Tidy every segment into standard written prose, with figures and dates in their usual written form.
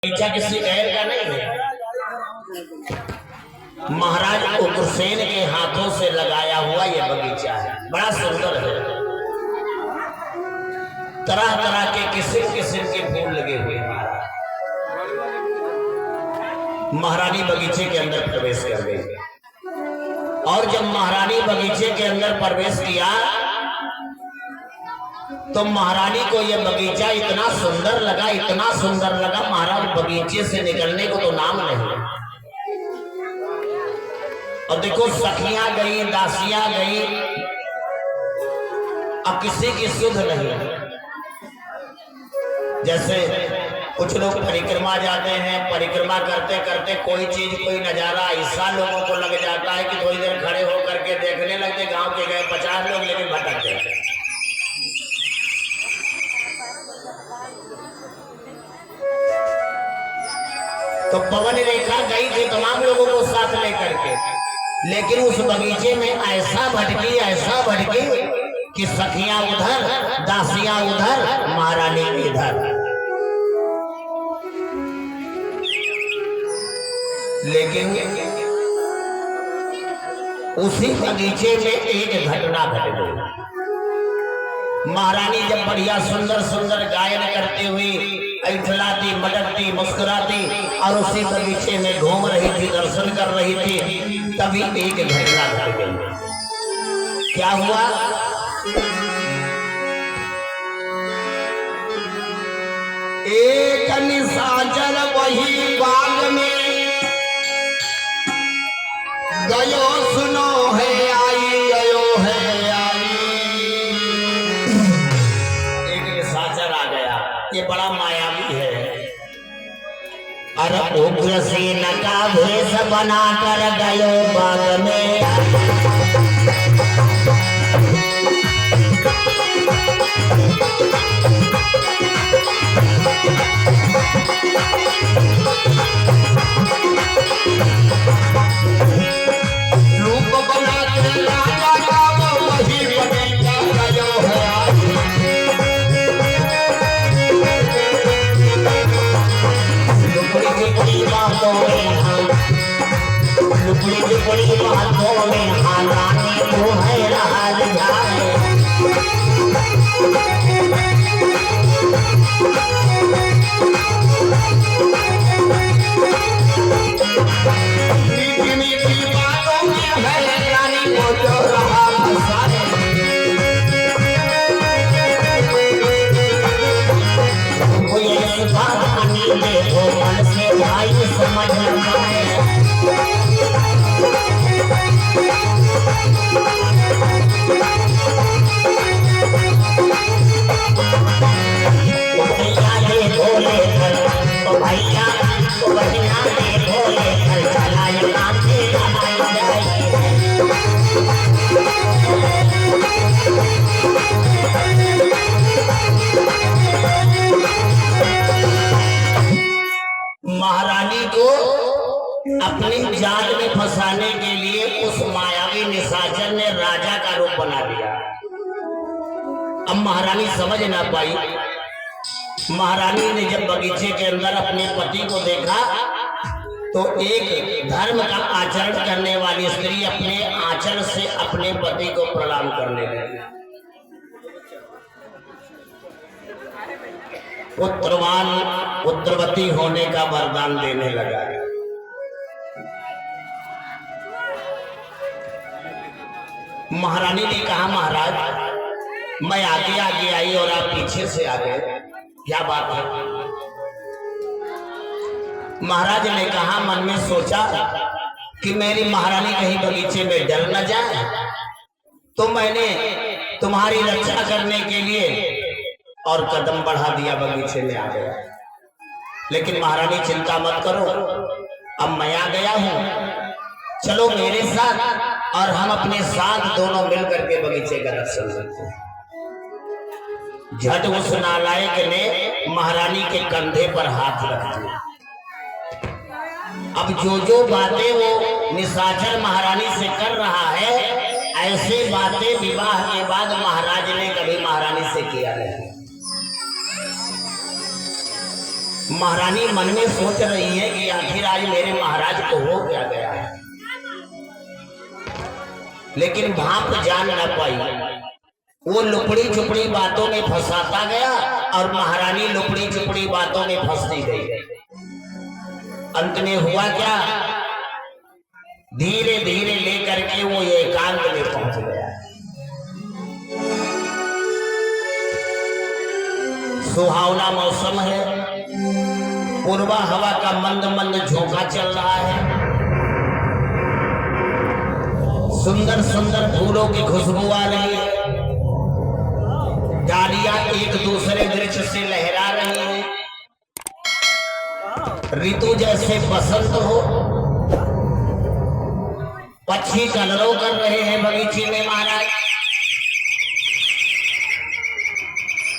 बगीचा किसी गैर का नहीं है। महाराज उग्रसेन के हाथों से लगाया हुआ यह बगीचा है, बड़ा सुंदर है। तरह तरह के किस्म किस्म के फूल लगे हुए हैं। महारानी बगीचे के अंदर प्रवेश कर गई और जब महारानी बगीचे के अंदर प्रवेश किया तो महारानी को यह बगीचा इतना सुंदर लगा, इतना सुंदर लगा, महाराज बगीचे से निकलने को तो नाम नहीं। और देखो सखियां गई, दासियां गई, अब किसी की सुध नहीं। जैसे कुछ लोग परिक्रमा जाते हैं, परिक्रमा करते करते कोई चीज कोई नजारा ऐसा लोगों को लग जाता है कि थोड़ी देर खड़े होकर के देखने लगते। गांव के गए 50 लोग लेकिन भटकते। तो पवन रेखा गई थी तमाम लोगों को साथ लेकर के, लेकिन उस बगीचे में ऐसा भटकी कि सखियां उधर, दासियां उधर, महारानी इधर। लेकिन उसी बगीचे में एक घटना घट गई। महारानी जब बढ़िया सुंदर सुंदर गायन करती हुई ऐठलाती, मटकती, मुस्कुराती और उसी बगीचे में घूम रही थी, दर्शन कर रही थी, तभी एक घटना घट गई। क्या हुआ? एक निशाचर वही बाग में गयो सुनो है आई, गयो है आई। एक निशाचर आ गया, ये बड़ा मायावी है। अरे उग्रसेन का भेष बनाकर गयो बाग में। बड़ी बातों में हालानी को है राज जाए। मीठी मीठी बातों में है रानी को जो रहा फसाए। कोई ऐसी बात नहीं देखो मन से भाई समझ पाए। महारानी को अपनी जाल में फंसाने के लिए उस मायावी निशाचर ने राजा का रूप बना दिया। अब महारानी समझ ना पाई। महारानी ने जब बगीचे के अंदर अपने पति को देखा तो एक धर्म का आचरण करने वाली स्त्री अपने आचरण से अपने पति को प्रणाम करने लगी। पुत्रवान पुत्रवती होने का वरदान देने लगा। महारानी ने कहा महाराज मैं आगे आगे आई और आप पीछे से आ गए, क्या बात है? महाराज ने कहा मन में सोचा कि मेरी महारानी कहीं बगीचे में डर न जाए, तो मैंने तुम्हारी रक्षा करने के लिए और कदम बढ़ा दिया, बगीचे में आ गया। लेकिन महारानी चिंता मत करो, अब मैं आ गया हूं, चलो मेरे साथ और हम अपने साथ दोनों मिलकर के बगीचे का दर्शन करते हैं। झट उस नालायक ने महारानी के कंधे पर हाथ रख दिया। अब जो जो बातें वो निशाचर महारानी से कर रहा है, ऐसे बातें विवाह के बाद महाराज ने कभी महारानी से किया नहीं। महारानी मन में सोच रही है कि आखिर आज मेरे महाराज को हो क्या गया है, लेकिन भाप जान न पाई। वो लुपड़ी चुपड़ी बातों में फंसाता गया और महारानी लुपड़ी चुपड़ी बातों में फंसती गई। अंत में हुआ क्या, धीरे धीरे लेकर के वो एकांत में पहुंच गया। सुहावना मौसम है, पूर्वा हवा का मंद मंद झोंका चल रहा है, सुंदर सुंदर फूलों की खुशबू आ रही है, डालियां एक दूसरे वृक्ष से लहरा रही है, ऋतु जैसे बसंत हो, पक्षी कलरव कर रहे हैं बगीचे में महाराज।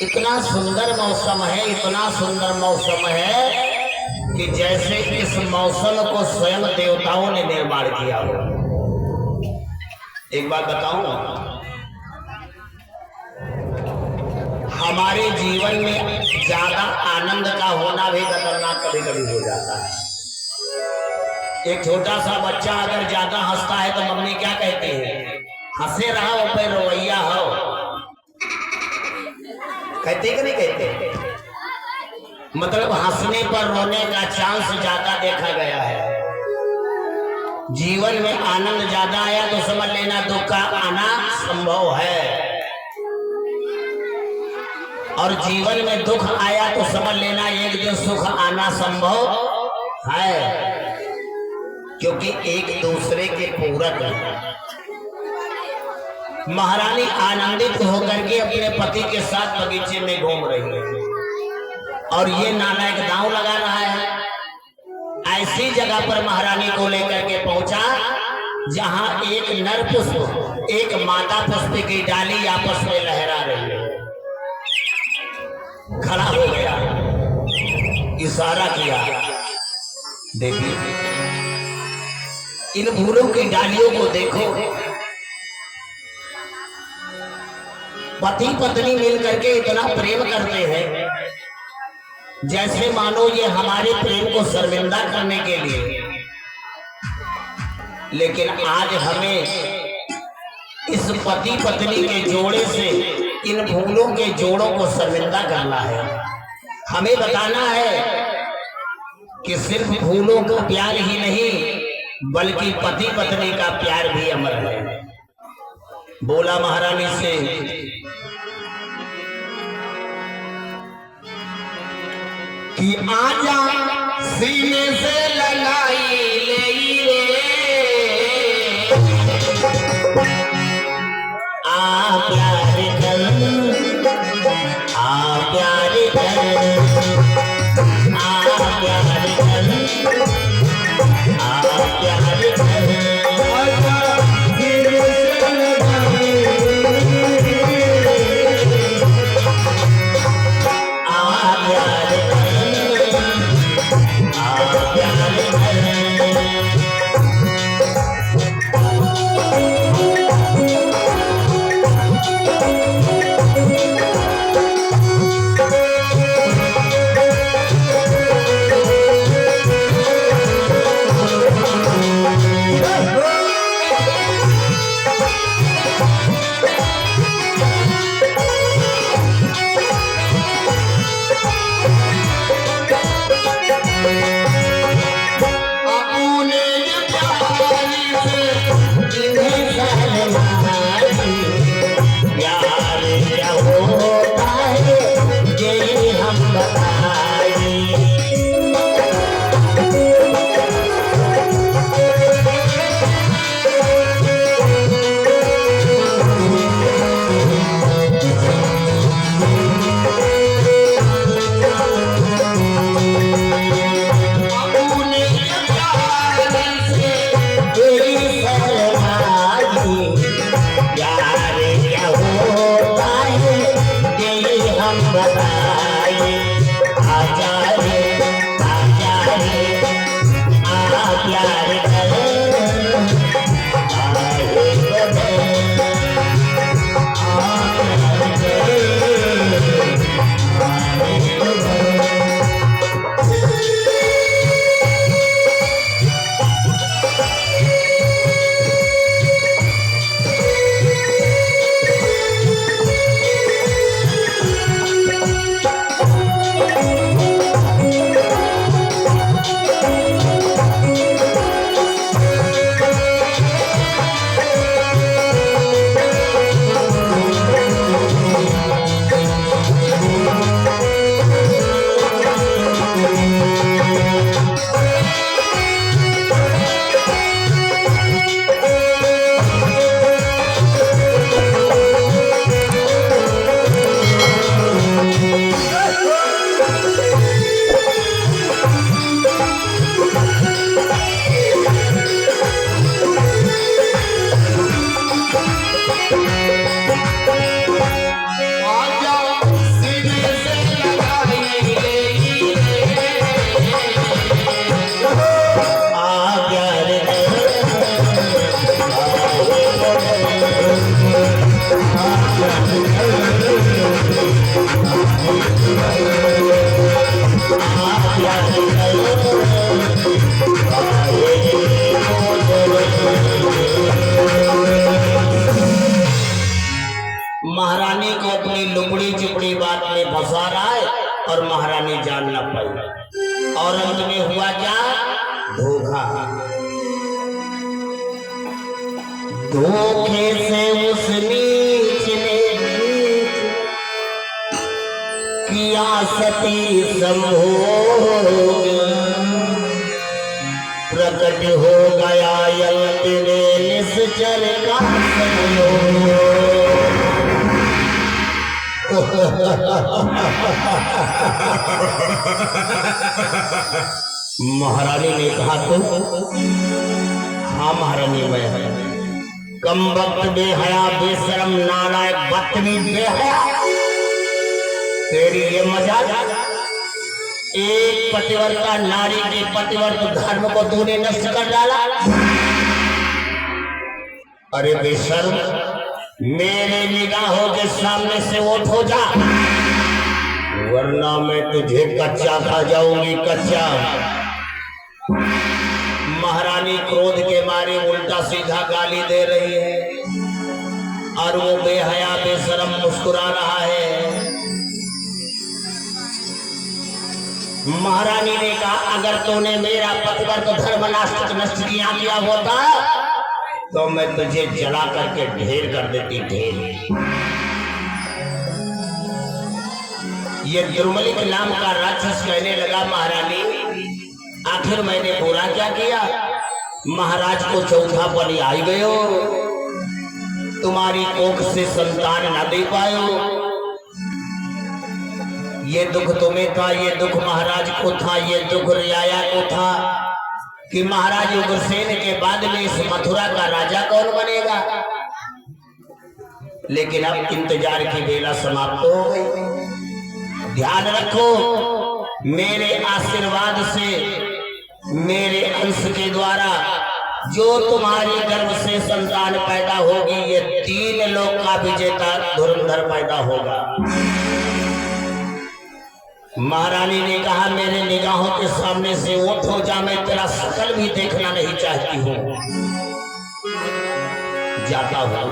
इतना सुंदर मौसम है, इतना सुंदर मौसम है कि जैसे इस मौसम को स्वयं देवताओं ने निर्माण किया हो। एक बात बताऊं, हमारे जीवन में ज्यादा आनंद का होना भी खतरनाक कभी कभी हो जाता है। एक छोटा सा बच्चा अगर ज्यादा हंसता है तो मम्मी क्या कहती है, हंसे रहो पे रोवैया हो, कहते कि नहीं कहते? मतलब हंसने पर रोने का चांस ज्यादा देखा गया है। जीवन में आनंद ज्यादा आया तो समझ लेना दुख का आना संभव है, और जीवन में दुख आया तो समझ लेना एक दिन सुख आना संभव है, क्योंकि एक दूसरे के पूरक हैं। महारानी आनंदित होकर के अपने पति के साथ बगीचे में घूम रही है और ये नालायक दांव लगा रहा है। ऐसी जगह पर महारानी को लेकर के पहुंचा जहां एक नर पुष्प एक मादा पुष्प की डाली आपस में लहरा रही है। खड़ा हो गया, इशारा किया, देखिए इन फूलों की डालियों को देखो, पति पत्नी मिलकर के इतना प्रेम करते हैं जैसे मानो ये हमारे प्रेम को शर्मिंदा करने के लिए, लेकिन आज हमें इस पति पत्नी के जोड़े से इन फूलों के जोड़ों को शर्मिंदा करना है। हमें बताना है कि सिर्फ फूलों का प्यार ही नहीं बल्कि पति पत्नी का प्यार भी अमर है। बोला महारानी से, कि आजा सीने से लगाई ले आ प्यार कर, आ प्यार कर, आ प्यार कर, आ प्यार कर, आजा सीने से लगाई आ प्यार कर, आ प्यार कर। जान न पाई और अंत में हुआ क्या? धोखा। धोखे से उस नीच ने किया सती संभोग, प्रकट हो गया अंत में निश्चर का संयोग। महारानी ने कहा तो हाँ महारानी मैं कम वक्त बेहया बेशरम नालायक बदतमीज बेहया, तेरी ये मजाक? एक पतिव्रता नारी के पतिव्रत धर्म को तूने नष्ट कर डाला। अरे बेशर्म, मेरे निगाहों के सामने से उठ हो जा, वरना मैं तुझे कच्चा खा जाऊंगी, कच्चा। महारानी क्रोध के मारे उल्टा सीधा गाली दे रही है और वो बेहया बेशरम मुस्कुरा रहा है। महारानी ने कहा अगर तूने मेरा पतिव्रत धर्म नष्ट किया होता तो मैं तुझे जला करके ढेर कर देती, ढेर। ये दुर्मलिक नाम का राक्षस कहने लगा महारानी आखिर मैंने बुरा क्या किया? महाराज को चौथा पली आई गयो, तुम्हारी कोख से संतान न दे पायो। ये दुख तुम्हें था, ये दुख महाराज को था, ये दुख रियाया को था कि महाराज उग्रसेन के बाद में इस मथुरा का राजा कौन बनेगा। लेकिन अब इंतजार की बेला समाप्त हो गई। ध्यान रखो, मेरे आशीर्वाद से, मेरे अंश के द्वारा जो तुम्हारी गर्भ से संतान पैदा होगी, ये 3 लोक का विजेता धुरंधर पैदा होगा। महारानी ने कहा मेरे निगाहों के सामने से उठ हो जा, मैं तेरा शकल भी देखना नहीं चाहती हूँ, जाता हूँ।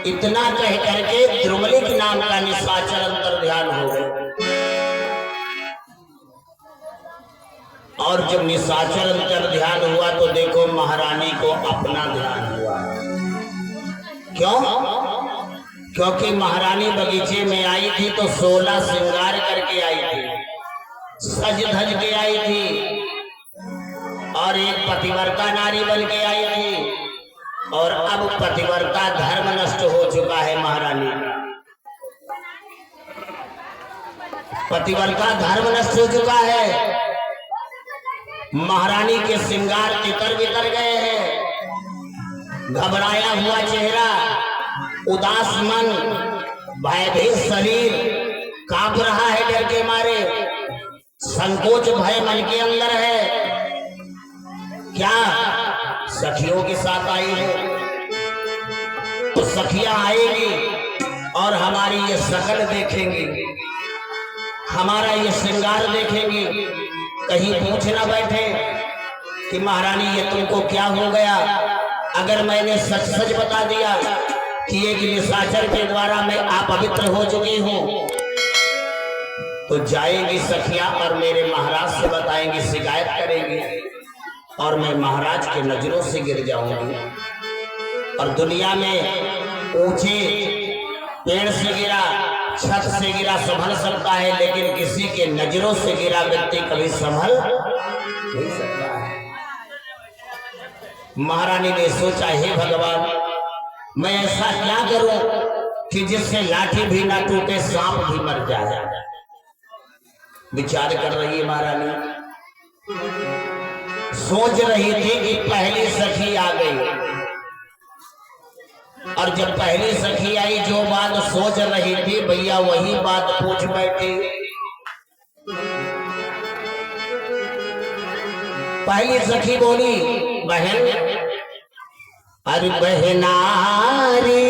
इतना कह करके द्रुमलिक नाम का निशाचर अंतर ध्यान हो गए। और जब निशाचर अंतर ध्यान हुआ तो देखो महारानी को अपना ध्यान हुआ। क्यों? क्योंकि महारानी बगीचे में आई थी तो 16 श्रृंगार करके आई थी, सज धज के आई थी और एक पतिव्रता नारी बन के आई थी। और अब पतिव्रता धर्म नष्ट हो चुका है महारानी, पतिव्रता धर्म नष्ट हो चुका है। महारानी के श्रृंगार तितर बितर गए हैं, घबराया हुआ चेहरा, उदास मन, भयभीत शरीर कांप रहा है डर के मारे, संकोच भय मन के अंदर है। क्या सखियों के साथ आई है तो सखियां आएगी और हमारी ये शकल देखेंगी, हमारा ये श्रृंगार देखेंगी, कहीं पूछ ना बैठे कि महारानी ये तुमको क्या हो गया। अगर मैंने सच सच बता दिया कि एक निशाचर के द्वारा मैं अपवित्र हो चुकी हूँ तो जाएगी सखियां और मेरे महाराज से बताएंगी, शिकायत करेंगी और मैं महाराज के नजरों से गिर जाऊंगी। और दुनिया में ऊंचे पेड़ से गिरा, छत से गिरा संभल सकता है, लेकिन किसी के नजरों से गिरा व्यक्ति कभी संभल नहीं सकता है। महारानी ने सोचा हे भगवान, मैं ऐसा क्या करूं कि जिससे लाठी भी ना टूटे, सांप भी मर जाए। विचार कर रही है महारानी, सोच रही थी कि पहली सखी आ गई और जब पहली सखी आई जो बात सोच रही थी भैया वही बात पूछ बैठी। पहली सखी बोली बहन, अरे बहनारी